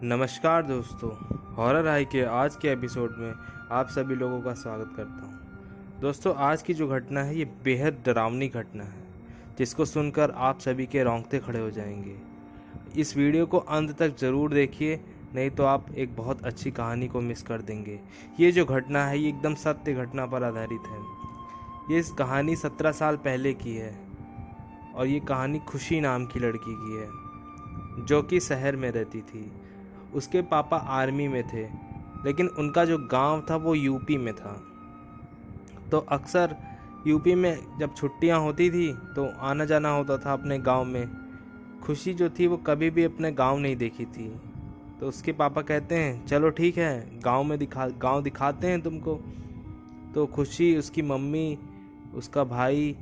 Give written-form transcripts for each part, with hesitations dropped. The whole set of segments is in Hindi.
नमस्कार दोस्तों, हॉरर हाई के आज के एपिसोड में आप सभी लोगों का स्वागत करता हूं। दोस्तों, आज की जो घटना है ये बेहद डरावनी घटना है, जिसको सुनकर आप सभी के रोंगटे खड़े हो जाएंगे। इस वीडियो को अंत तक ज़रूर देखिए, नहीं तो आप एक बहुत अच्छी कहानी को मिस कर देंगे। ये जो घटना है ये एकदम सत्य घटना पर आधारित है। ये इस कहानी 17 साल पहले की है और ये कहानी खुशी नाम की लड़की की है, जो कि शहर में रहती थी। उसके पापा आर्मी में थे, लेकिन उनका जो गांव था वो यूपी में था। तो अक्सर यूपी में जब छुट्टियां होती थी तो आना जाना होता था अपने गांव में। खुशी जो थी वो कभी भी अपने गांव नहीं देखी थी। तो उसके पापा कहते हैं चलो ठीक है, गांव दिखाते हैं तुमको। तो खुशी, उसकी मम्मी, उसका भाई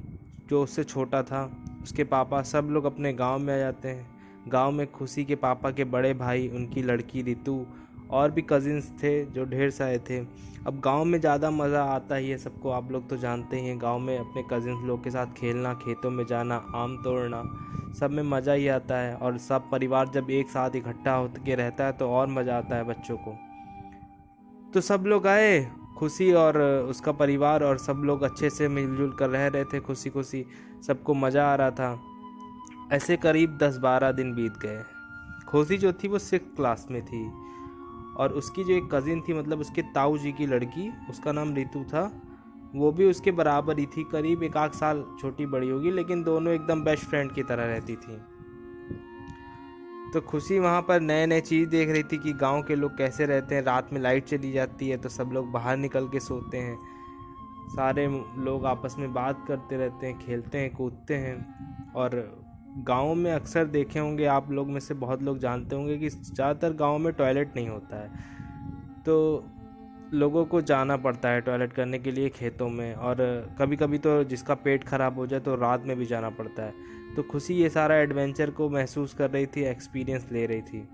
जो उससे छोटा था, उसके पापा, सब लोग अपने गांव में आ जाते हैं। गांव में खुशी के पापा के बड़े भाई, उनकी लड़की रितु और भी कजिन्स थे जो ढेर सारे थे। अब गांव में ज़्यादा मज़ा आता ही है सबको, आप लोग तो जानते ही हैं। गांव में अपने कजिन्स लोग के साथ खेलना, खेतों में जाना, आम तोड़ना, सब में मज़ा ही आता है। और सब परिवार जब एक साथ इकट्ठा होकर रहता है तो और मज़ा आता है बच्चों को। तो सब लोग आए, खुशी और उसका परिवार और सब लोग अच्छे से मिलजुल कर रह रहे थे, खुशी खुशी, सबको मज़ा आ रहा था। ऐसे करीब 10-12 दिन बीत गए। खुशी जो थी वो 6th क्लास में थी और उसकी जो एक कज़िन थी, मतलब उसके ताऊ जी की लड़की, उसका नाम रितु था, वो भी उसके बराबर ही थी, करीब 1-8 साल छोटी बड़ी होगी, लेकिन दोनों एकदम बेस्ट फ्रेंड की तरह रहती थी। तो खुशी वहाँ पर नए नए चीज़ देख रही थी कि गांव के लोग कैसे रहते हैं। रात में लाइट चली जाती है तो सब लोग बाहर निकल के सोते हैं, सारे लोग आपस में बात करते रहते हैं, खेलते हैं, कूदते हैं। और गाँव में अक्सर देखे होंगे आप लोग में से बहुत लोग जानते होंगे कि ज़्यादातर गाँव में टॉयलेट नहीं होता है, तो लोगों को जाना पड़ता है टॉयलेट करने के लिए खेतों में। और कभी कभी तो जिसका पेट ख़राब हो जाए तो रात में भी जाना पड़ता है। तो खुशी ये सारा एडवेंचर को महसूस कर रही थी, एक्सपीरियंस ले रही थी।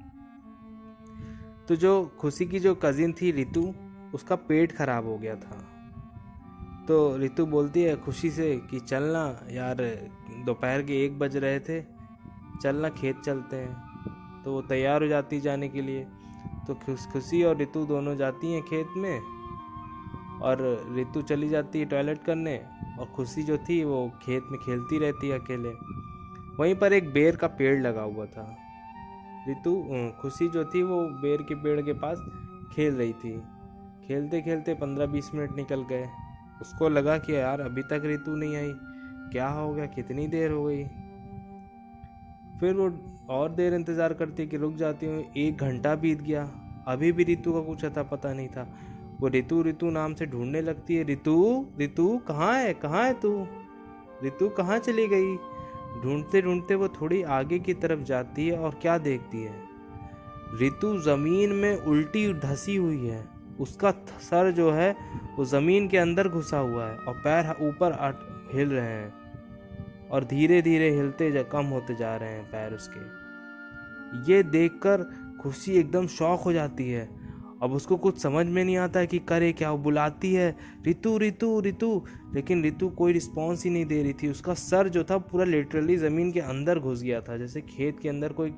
तो जो खुशी की जो कज़िन थी रितु, उसका पेट ख़राब हो गया था। तो रितु बोलती है खुशी से कि चलना यार, दोपहर के 1 बज रहे थे, चलना खेत चलते हैं। तो वो तैयार हो जाती जाने के लिए। तो खुशी और रितु दोनों जाती हैं खेत में और रितु चली जाती है टॉयलेट करने और खुशी जो थी वो खेत में खेलती रहती है अकेले। वहीं पर एक बेर का पेड़ लगा हुआ था। खुशी जो थी वो बेर के पेड़ के पास खेल रही थी। खेलते खेलते 15-20 मिनट निकल गए। उसको लगा कि यार अभी तक रितु नहीं आई, क्या हो गया, कितनी देर हो गई। फिर वो और देर इंतज़ार करती कि रुक जाती हूँ। 1 घंटा बीत गया, अभी भी रितु का कुछ अता पता नहीं था। वो रितु रितु नाम से ढूंढने लगती है, रितु रितु कहाँ है तू, रितु कहाँ चली गई। ढूंढते ढूंढते वो थोड़ी आगे की तरफ जाती है और क्या देखती है, रितु ज़मीन में उल्टी धसी हुई है। उसका सर जो है वो ज़मीन के अंदर घुसा हुआ है और पैर ऊपर हिल रहे हैं और धीरे धीरे हिलते कम होते जा रहे हैं पैर उसके। ये देखकर खुशी एकदम शॉक हो जाती है। अब उसको कुछ समझ में नहीं आता है कि करे क्या। वो बुलाती है रितु रितु रितु, लेकिन रितु कोई रिस्पॉन्स ही नहीं दे रही थी। उसका सर जो था पूरा लिटरली ज़मीन के अंदर घुस गया था, जैसे खेत के अंदर कोई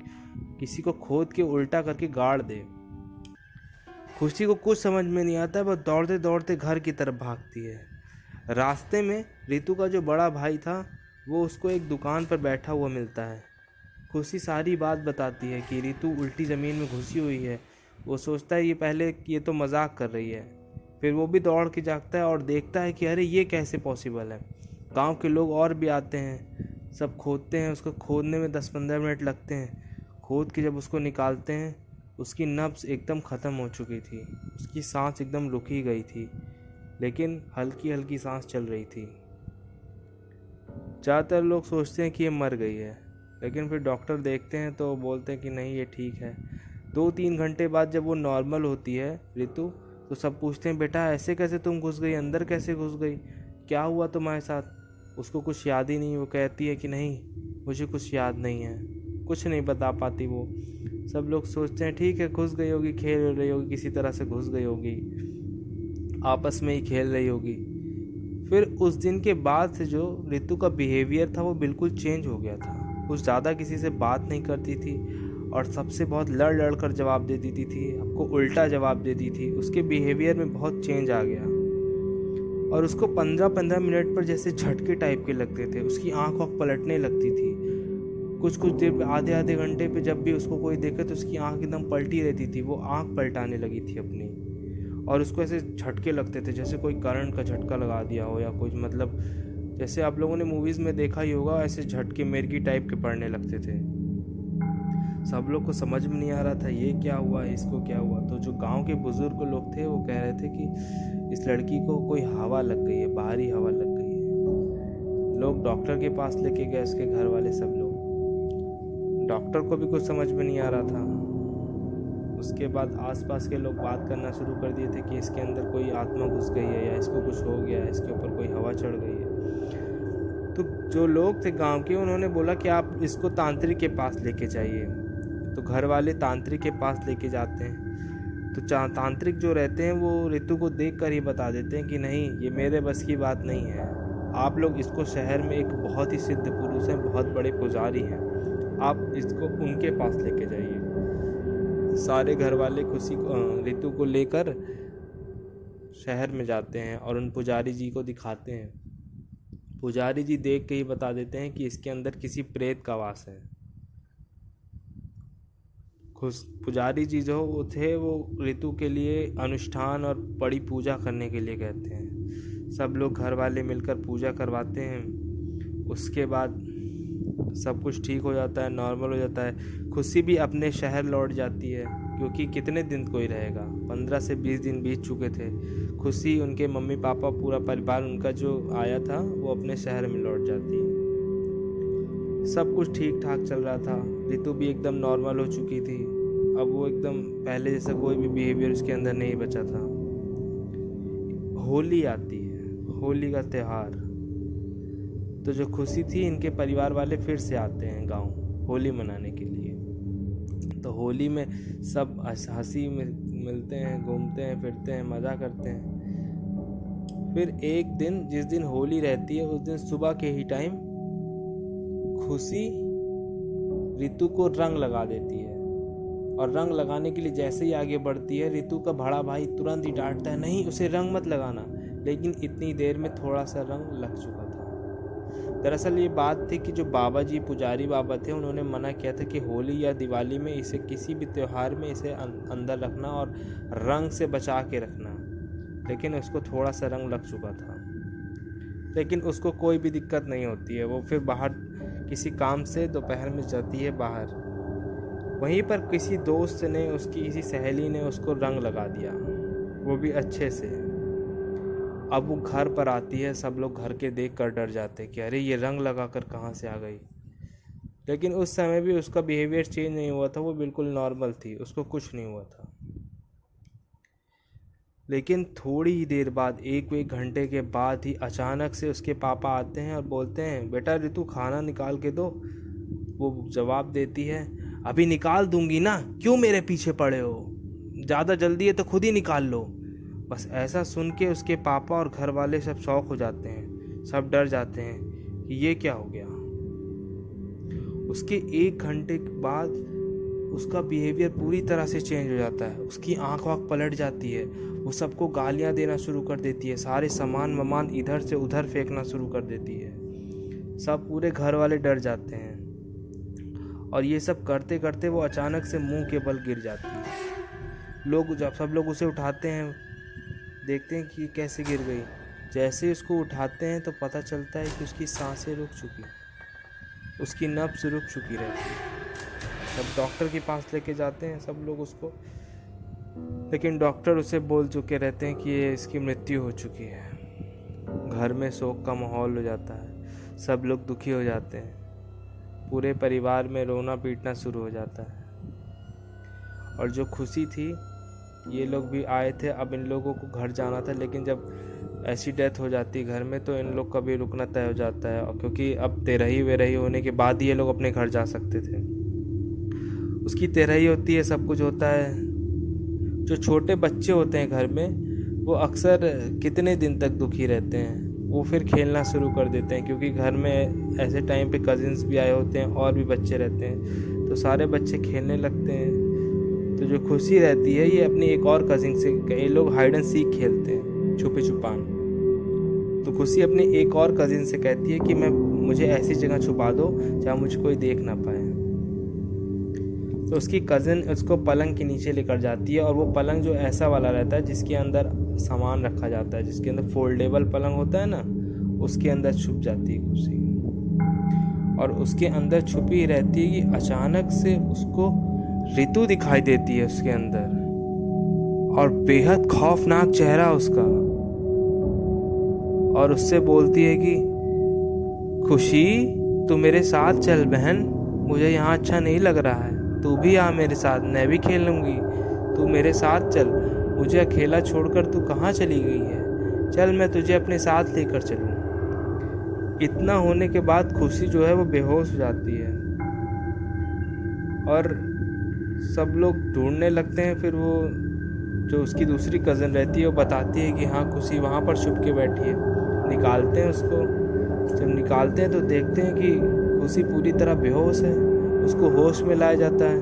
किसी को खोद के उल्टा करके गाड़ दे। खुशी को कुछ समझ में नहीं आता, वह दौड़ते दौड़ते घर की तरफ भागती है। रास्ते में रितु का जो बड़ा भाई था वो उसको एक दुकान पर बैठा हुआ मिलता है। खुशी सारी बात बताती है कि रितु उल्टी ज़मीन में घुसी हुई है। वो सोचता है ये तो मजाक कर रही है। फिर वो भी दौड़ के जागता है और देखता है कि अरे ये कैसे पॉसिबल है। गांव के लोग और भी आते हैं, सब खोदते हैं। उसको खोदने में 10-15 मिनट लगते हैं। खोद के जब उसको निकालते हैं, उसकी नब्ज़ एकदम ख़त्म हो चुकी थी। उसकी सांस एकदम रुक ही गई थी, लेकिन हल्की हल्की सांस चल रही थी। ज़्यादातर लोग सोचते हैं कि ये मर गई है, लेकिन फिर डॉक्टर देखते हैं तो बोलते हैं कि नहीं, ये ठीक है। 2-3 घंटे बाद जब वो नॉर्मल होती है रितु, तो सब पूछते हैं बेटा ऐसे कैसे तुम घुस गई, अंदर कैसे घुस गई, क्या हुआ तुम्हारे साथ। उसको कुछ याद ही नहीं। वो कहती है कि नहीं, मुझे कुछ याद नहीं है, कुछ नहीं बता पाती वो। सब लोग सोचते हैं ठीक है, घुस गई होगी, खेल रही होगी, किसी तरह से घुस गई होगी, आपस में ही खेल रही होगी। फिर उस दिन के बाद से जो रितु का बिहेवियर था वो बिल्कुल चेंज हो गया था। कुछ ज़्यादा किसी से बात नहीं करती थी और सबसे बहुत लड़ लड़ कर जवाब दे देती थी, आपको उल्टा जवाब देती थी। उसके बिहेवियर में बहुत चेंज आ गया और उसको 15-15 मिनट पर जैसे झटके टाइप के लगते थे। उसकी आँख पलटने लगती थी। कुछ देर आधे आधे घंटे पे जब भी उसको कोई देखे तो उसकी आँख एकदम पलटी रहती थी। वो आँख पलटाने लगी थी अपनी, और उसको ऐसे झटके लगते थे जैसे कोई करंट का झटका लगा दिया हो या कुछ, मतलब जैसे आप लोगों ने मूवीज़ में देखा ही होगा, ऐसे झटके मिर्गी टाइप के पड़ने लगते थे। सब लोग को समझ में नहीं आ रहा था ये क्या हुआ, इसको क्या हुआ। तो जो गांव के बुजुर्ग लोग थे वो कह रहे थे कि इस लड़की को कोई हवा लग गई है, बाहरी हवा लग गई है। लोग डॉक्टर के पास लेके गए, उसके घर वाले सब लोग। डॉक्टर को भी कुछ समझ में नहीं आ रहा था। उसके बाद आसपास के लोग बात करना शुरू कर दिए थे कि इसके अंदर कोई आत्मा घुस गई है या इसको कुछ हो गया है, इसके ऊपर कोई हवा चढ़ गई है। तो जो लोग थे गांव के, उन्होंने बोला कि आप इसको तांत्रिक के पास लेके जाइए। तो घर वाले तांत्रिक के पास लेके जाते हैं। तो तांत्रिक जो रहते हैं वो ऋतु को देख कर ही बता देते हैं कि नहीं, ये मेरे बस की बात नहीं है। आप लोग इसको, शहर में एक बहुत ही सिद्ध पुरुष हैं, बहुत बड़े पुजारी हैं, आप इसको उनके पास लेके जाइए। सारे घर वाले ऋतु को लेकर शहर में जाते हैं और उन पुजारी जी को दिखाते हैं। पुजारी जी देख के ही बता देते हैं कि इसके अंदर किसी प्रेत का वास है। पुजारी जी जो थे वो ऋतु के लिए अनुष्ठान और बड़ी पूजा करने के लिए कहते हैं। सब लोग घर वाले मिलकर पूजा करवाते हैं। उसके बाद सब कुछ ठीक हो जाता है, नॉर्मल हो जाता है। खुशी भी अपने शहर लौट जाती है, क्योंकि कितने दिन कोई रहेगा, 15 से 20 दिन बीत चुके थे। खुशी, उनके मम्मी पापा, पूरा परिवार उनका जो आया था वो अपने शहर में लौट जाती है। सब कुछ ठीक ठाक चल रहा था। ऋतु भी एकदम नॉर्मल हो चुकी थी। अब वो एकदम पहले जैसा कोई भी बिहेवियर उसके अंदर नहीं बचा था। होली आती है, होली का त्यौहार। तो जो खुशी थी, इनके परिवार वाले फिर से आते हैं गांव होली मनाने के लिए। तो होली में सब हंसी मिलते हैं, घूमते हैं, फिरते हैं, मज़ा करते हैं। फिर एक दिन, जिस दिन होली रहती है, उस दिन सुबह के ही टाइम खुशी ऋतु को रंग लगा देती है। और रंग लगाने के लिए जैसे ही आगे बढ़ती है, ऋतु का बड़ा भाई तुरंत ही डांटता है, नहीं उसे रंग मत लगाना। लेकिन इतनी देर में थोड़ा सा रंग लग चुका था। दरअसल ये बात थी कि जो बाबा जी, पुजारी बाबा थे, उन्होंने मना किया था कि होली या दिवाली में इसे, किसी भी त्यौहार में इसे अंदर रखना और रंग से बचा के रखना। लेकिन उसको थोड़ा सा रंग लग चुका था। लेकिन उसको कोई भी दिक्कत नहीं होती है। वो फिर बाहर किसी काम से दोपहर में जाती है बाहर। वहीं पर किसी दोस्त ने, उसकी किसी सहेली ने उसको रंग लगा दिया, वो भी अच्छे से। अब वो घर पर आती है, सब लोग घर के देख कर डर जाते हैं कि अरे ये रंग लगा कर कहाँ से आ गई। लेकिन उस समय भी उसका बिहेवियर चेंज नहीं हुआ था, वो बिल्कुल नॉर्मल थी, उसको कुछ नहीं हुआ था। लेकिन थोड़ी ही देर बाद, एक घंटे के बाद ही अचानक से उसके पापा आते हैं और बोलते हैं, बेटा ऋतु खाना निकाल के दो। वो जवाब देती है, अभी निकाल दूंगी ना, क्यों मेरे पीछे पड़े हो, ज़्यादा जल्दी है तो खुद ही निकाल लो। बस ऐसा सुन के उसके पापा और घर वाले सब शॉक हो जाते हैं, सब डर जाते हैं कि ये क्या हो गया। उसके 1 घंटे के बाद उसका बिहेवियर पूरी तरह से चेंज हो जाता है। उसकी आँख पलट जाती है। वो सबको गालियाँ देना शुरू कर देती है, सारे सामान वमान इधर से उधर फेंकना शुरू कर देती है। सब पूरे घर वाले डर जाते हैं। और ये सब करते करते वो अचानक से मुंह के बल गिर जाती है। जब सब लोग उसे उठाते हैं, देखते हैं कि कैसे गिर गई। जैसे उसको उठाते हैं तो पता चलता है कि उसकी सांसें रुक चुकी, उसकी नब्ज़ रुक चुकी रहती है। सब डॉक्टर के पास लेके जाते हैं सब लोग उसको, लेकिन डॉक्टर उसे बोल चुके रहते हैं कि ये इसकी मृत्यु हो चुकी है। घर में शोक का माहौल हो जाता है, सब लोग दुखी हो जाते हैं, पूरे परिवार में रोना पीटना शुरू हो जाता है। और जो खुशी थी, ये लोग भी आए थे। अब इन लोगों को घर जाना था, लेकिन जब ऐसी डेथ हो जाती है घर में तो इन लोग का भी रुकना तय हो जाता है, और क्योंकि अब तेरही वेरही होने के बाद ही ये लोग अपने घर जा सकते थे। उसकी तेरही होती है, सब कुछ होता है। जो छोटे बच्चे होते हैं घर में, वो अक्सर कितने दिन तक दुखी रहते हैं, वो फिर खेलना शुरू कर देते हैं, क्योंकि घर में ऐसे टाइम पे कजिन्स भी आए होते हैं और भी बच्चे रहते हैं। तो सारे बच्चे खेलने लगते हैं। तो जो खुशी रहती है ये अपनी एक और कजिन से, ये लोग हाइड एंड सीक खेलते हैं, छुपे छुपान। तो खुशी अपनी एक और कजिन से कहती है कि मुझे ऐसी जगह छुपा दो जहाँ मुझे कोई देख ना पाए। तो उसकी कज़न उसको पलंग के नीचे लेकर जाती है, और वो पलंग जो ऐसा वाला रहता है जिसके अंदर सामान रखा जाता है, जिसके अंदर फोल्डेबल पलंग होता है ना, उसके अंदर छुप जाती है खुशी। और उसके अंदर छुपी रहती है कि अचानक से उसको ऋतु दिखाई देती है उसके अंदर, और बेहद खौफनाक चेहरा उसका, और उससे बोलती है कि खुशी तू मेरे साथ चल बहन, मुझे यहाँ अच्छा नहीं लग रहा है, तू भी आ मेरे साथ, मैं भी खेल लूँगी, तू मेरे साथ चल, मुझे अकेला छोड़कर तू कहाँ चली गई है, चल मैं तुझे अपने साथ लेकर चलूँ। इतना होने के बाद खुशी जो है वो बेहोश हो जाती है, और सब लोग ढूंढने लगते हैं। फिर वो जो उसकी दूसरी कज़न रहती है वो बताती है कि हाँ खुशी वहाँ पर छुप के बैठी है। निकालते हैं उसको, जब निकालते हैं तो देखते हैं कि खुशी पूरी तरह बेहोश है। उसको होश में लाया जाता है।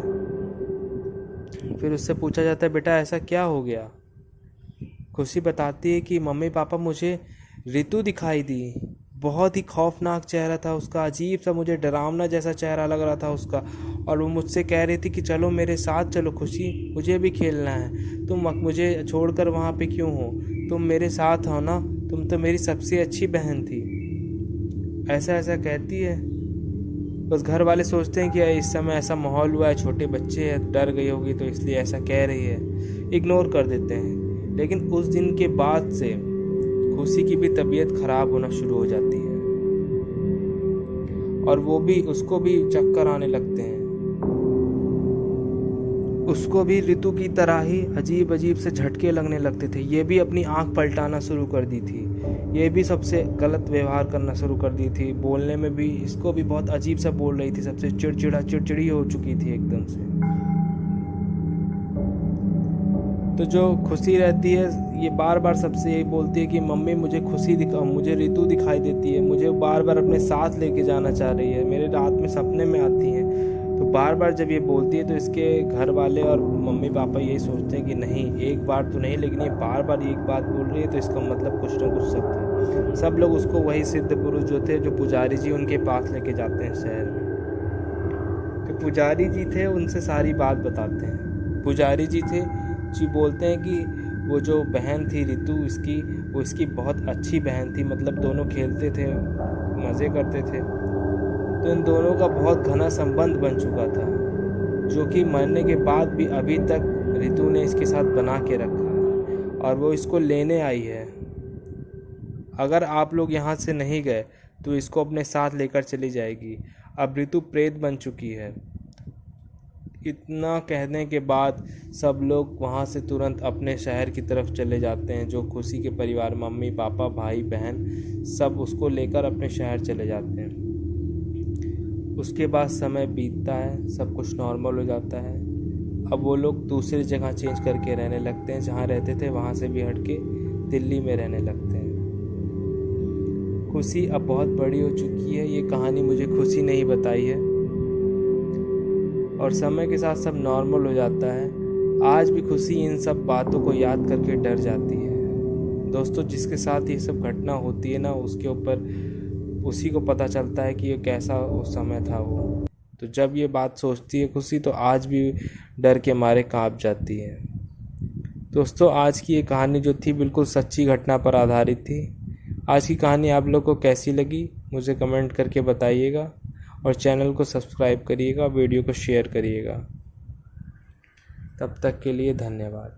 फिर उससे पूछा जाता है बेटा ऐसा क्या हो गया। खुशी बताती है कि मम्मी पापा मुझे ऋतु दिखाई दी, बहुत ही खौफनाक चेहरा था उसका, अजीब सा मुझे डरावना जैसा चेहरा लग रहा था उसका, और वो मुझसे कह रही थी कि चलो मेरे साथ चलो खुशी, मुझे भी खेलना है, तुम मुझे छोड़कर वहाँ पे क्यों हो, तुम मेरे साथ हो ना, तुम तो मेरी सबसे अच्छी बहन थी। ऐसा ऐसा कहती है। बस घर वाले सोचते हैं कि इस समय ऐसा माहौल हुआ है, छोटे बच्चे हैं, डर गई होगी तो इसलिए ऐसा कह रही है, इग्नोर कर देते हैं। लेकिन उस दिन के बाद से खुशी की भी तबीयत खराब होना शुरू हो जाती है, और उसको भी चक्कर आने लगते हैं। उसको भी ऋतु की तरह ही अजीब अजीब से झटके लगने लगते थे। ये भी अपनी आंख पलटाना शुरू कर दी थी, ये भी सबसे गलत व्यवहार करना शुरू कर दी थी। बोलने में भी इसको भी बहुत अजीब सा बोल रही थी, सबसे चिड़चिड़ी हो चुकी थी एकदम से। तो जो खुशी रहती है ये बार बार सबसे यही बोलती है कि मम्मी मुझे मुझे ऋतु दिखाई देती है, मुझे बार बार अपने साथ लेके जाना चाह रही है, मेरे रात में सपने में आती हैं। तो बार बार जब ये बोलती है तो इसके घर वाले और मम्मी पापा यही सोचते हैं कि नहीं, एक बार तो नहीं, लेकिन ये बार बार एक बात बोल रही है तो इसका मतलब कुछ ना कुछ सत्य है। सब लोग उसको वही सिद्ध पुरुष जो थे, जो पुजारी जी, उनके पास लेके जाते हैं शहर में। तो पुजारी जी थे, उनसे सारी बात बताते हैं। पुजारी जी बोलते हैं कि वो जो बहन थी ऋतु वो इसकी बहुत अच्छी बहन थी, मतलब दोनों खेलते थे, मज़े करते थे। तो इन दोनों का बहुत घना संबंध बन चुका था, जो कि मरने के बाद भी अभी तक ऋतु ने इसके साथ बना के रखा है, और वो इसको लेने आई है। अगर आप लोग यहाँ से नहीं गए तो इसको अपने साथ लेकर चली जाएगी। अब ऋतु प्रेत बन चुकी है। इतना कहने के बाद सब लोग वहाँ से तुरंत अपने शहर की तरफ चले जाते हैं। जो खुशी के परिवार, मम्मी पापा भाई बहन, सब उसको लेकर अपने शहर चले जाते हैं। उसके बाद समय बीतता है, सब कुछ नॉर्मल हो जाता है। अब वो लोग दूसरी जगह चेंज करके रहने लगते हैं, जहाँ रहते थे वहाँ से भी हट के दिल्ली में रहने लगते हैं। खुशी अब बहुत बड़ी हो चुकी है। ये कहानी मुझे खुशी ने ही बताई है, और समय के साथ सब नॉर्मल हो जाता है। आज भी खुशी इन सब बातों को याद करके डर जाती है। दोस्तों, जिसके साथ ये सब घटना होती है ना, उसके ऊपर उसी को पता चलता है कि ये कैसा उस समय था वो। तो जब ये बात सोचती है खुशी, तो आज भी डर के मारे कांप जाती है। दोस्तों, आज की ये कहानी जो थी बिल्कुल सच्ची घटना पर आधारित थी। आज की कहानी आप लोग को कैसी लगी मुझे कमेंट करके बताइएगा, और चैनल को सब्सक्राइब करिएगा, वीडियो को शेयर करिएगा। तब तक के लिए धन्यवाद।